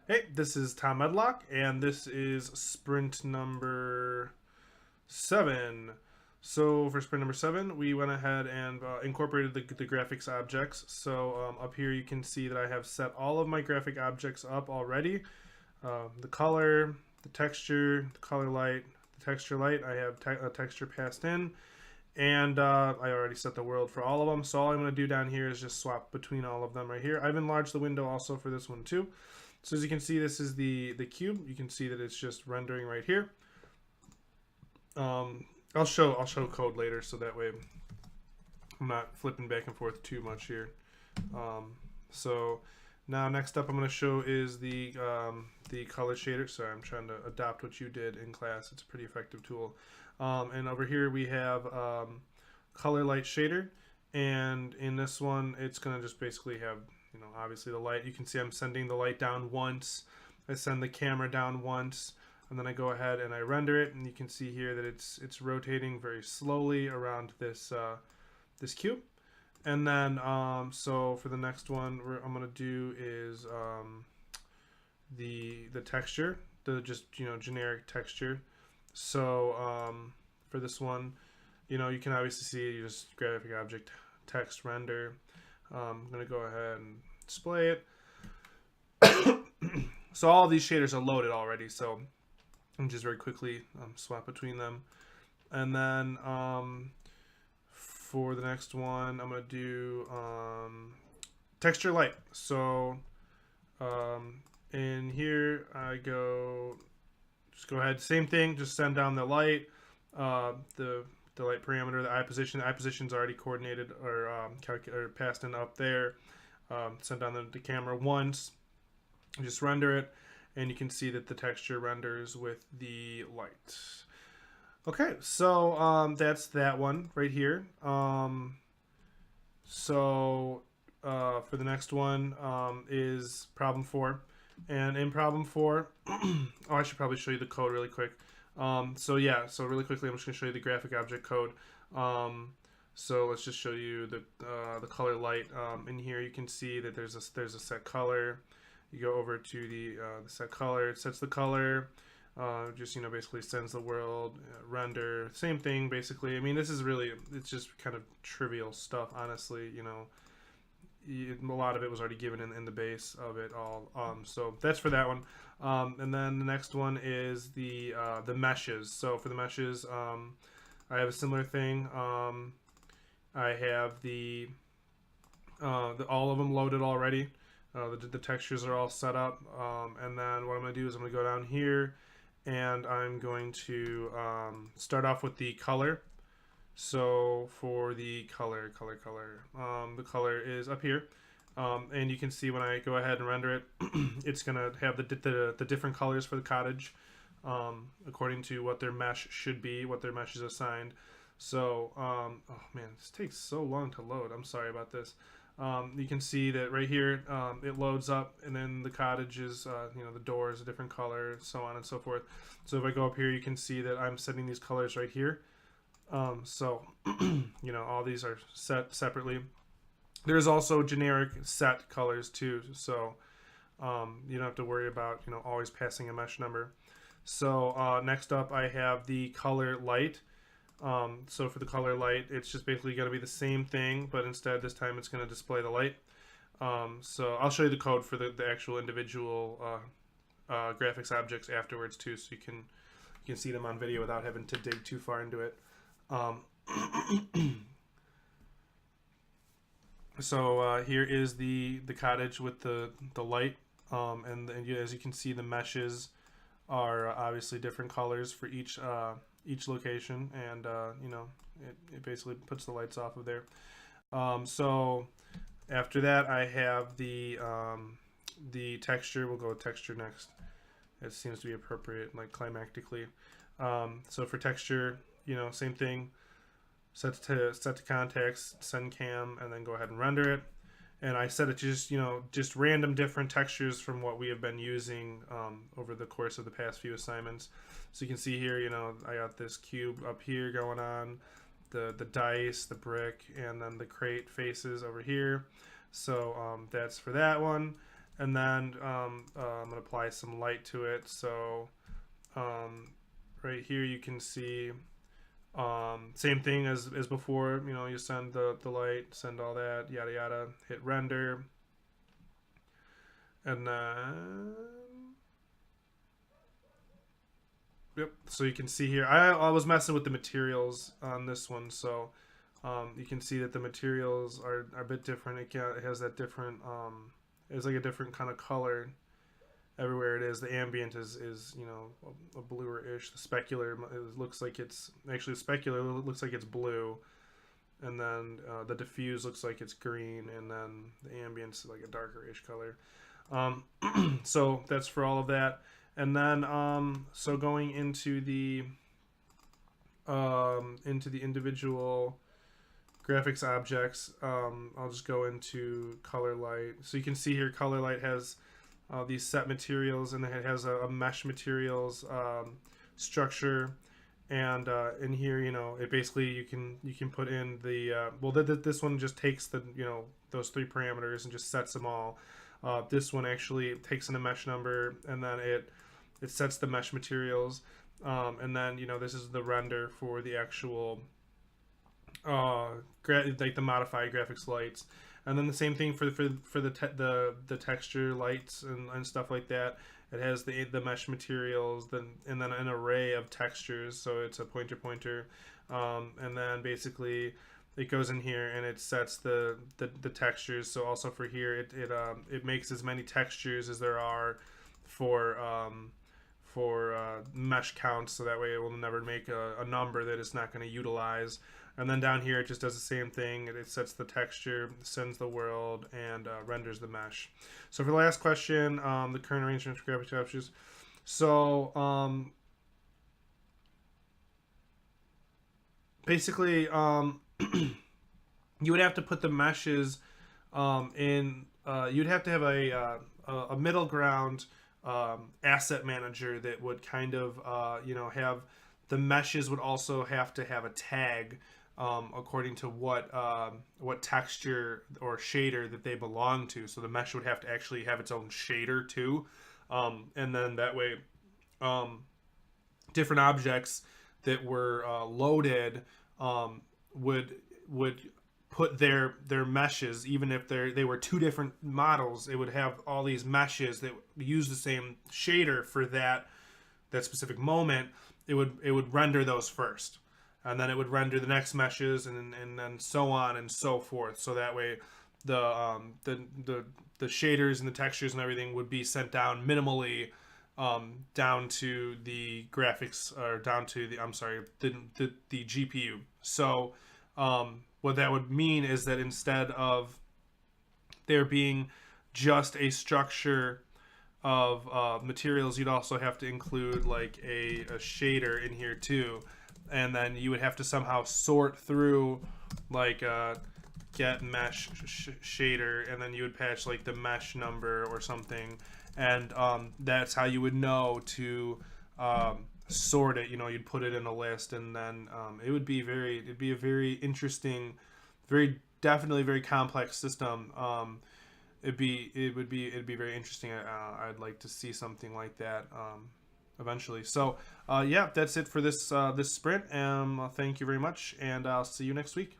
Hey, this is Tom Medlock, and this is sprint number 7. So for sprint number 7, we went ahead and incorporated the graphics objects. So up here you can see that I have set all of my graphic objects up already. The color, the texture, the color light, the texture light, I have a texture passed in. And I already set the world for all of them. So all I'm going to do down here is just swap between all of them right here. I've enlarged the window also for this one too. So as you can see, this is the cube. You can see that it's just rendering right here. I'll show code later, so that way I'm not flipping back and forth too much here. So now next up I'm going to show is the color shader. Sorry, I'm trying to adopt what you did in class. It's a pretty effective tool. And over here we have color light shader, and in this one it's going to just basically have, you know, obviously the light. You can see I'm sending the light down once. I send the camera down once, and then I go ahead and I render it, and you can see here that it's rotating very slowly around this this cube. And then so for the next one, I'm gonna do is the texture, the just, you know, generic texture. So for this one, you know, you can obviously see you just graphic object text render. I'm gonna go ahead and display it. So all of these shaders are loaded already, so I'm just very quickly swap between them. And then for the next one, I'm gonna do texture light. So in here I just go ahead, same thing, just send down the light, the light parameter, the eye position. The eye position's already coordinated or or passed in up there. Send down the camera once, just render it, and you can see that the texture renders with the light. Okay, so that's that one right here. So for the next one is problem 4. And in problem 4, oh, I should probably show you the code really quick. So yeah, so really quickly, I'm just going to show you the graphic object code. So let's just show you the color light. In here, you can see that there's a set color. You go over to the set color. It sets the color. Just, you know, basically sends the world, render, same thing basically. I mean, this is really, it's just kind of trivial stuff, honestly. You know, a lot of it was already given in the base of it all. So that's for that one. And then the next one is the meshes. So for the meshes, I have a similar thing. I have all of them loaded already. The textures are all set up. And then what I'm going to do is I'm going to go down here, and I'm going to start off with the color. So for the color, the color is up here. And you can see when I go ahead and render it, it's going to have the different colors for the cottage according to what their mesh should be, what their mesh is assigned. So, oh man, this takes so long to load. I'm sorry about this. You can see that right here, it loads up, and then the cottage is, you know, the door is a different color, so on and so forth. So if I go up here, you can see that I'm setting these colors right here. So, you know, all these are set separately. There's also generic set colors too, so you don't have to worry about, you know, always passing a mesh number. So next up, I have the color light. So for the color light, it's just basically going to be the same thing, but instead this time it's going to display the light. So I'll show you the code for the actual individual graphics objects afterwards too, so you can see them on video without having to dig too far into it. So here is the cottage with the light, and as you can see, the meshes are obviously different colors for each location, and you know, it basically puts the lights off of there. So after that, I have the texture. We'll go with texture next. It seems to be appropriate, like climactically. So for texture, you know, same thing. Set to context, send cam, and then go ahead and render it. And I set it to just, you know, just random different textures from what we have been using over the course of the past few assignments. So you can see here, you know, I got this cube up here going on, the dice, the brick, and then the crate faces over here. So that's for that one. And then I'm gonna apply some light to it. So right here you can see same thing as before. You know, you send the light, send all that, yada yada, hit render, and then yep. So you can see here, I was messing with the materials on this one, so you can see that the materials are a bit different. It has that different it's like a different kind of color everywhere it is. The ambient is you know a bluer-ish. The specular, it looks like it's actually, the specular looks like it's blue, and then the diffuse looks like it's green, and then the ambient's like a darker-ish color. So that's for all of that. And then so going into the individual graphics objects, I'll just go into color light. So you can see here color light has these set materials, and it has a mesh materials structure, and in here, you know, it basically you can put in the this one just takes the, you know, those 3 parameters and just sets them all. This one actually takes in a mesh number, and then it sets the mesh materials, and then, you know, this is the render for the actual like the modified graphics lights, and then the same thing for the texture lights and stuff like that. It has the mesh materials, and then an array of textures, so it's a pointer, and then basically it goes in here and it sets the textures. So also for here, it makes as many textures as there are for mesh counts, so that way it will never make a number that it's not going to utilize. And then down here it just does the same thing. It sets the texture, sends the world, and renders the mesh. So for the last question, the current arrangement for graphics options. So basically you would have to put the meshes in. You'd have to have a middle ground asset manager that would kind of you know, have the meshes would also have to have a tag according to what texture or shader that they belong to. So the mesh would have to actually have its own shader too, and then that way different objects that were loaded would put their meshes, even if they were 2 different models, it would have all these meshes that use the same shader for that specific moment. It would render those first, and then it would render the next meshes, and then so on and so forth. So that way the shaders and the textures and everything would be sent down minimally down to the graphics, or down to the the GPU. So what that would mean is that instead of there being just a structure of materials, you'd also have to include like a shader in here too, and then you would have to somehow sort through like get mesh shader, and then you would patch like the mesh number or something, and that's how you would know to sort it. You know, you'd put it in a list, and then it'd be a very interesting, definitely very complex system. It'd be very interesting. I'd like to see something like that eventually. So yeah, that's it for this sprint. Thank you very much, and I'll see you next week.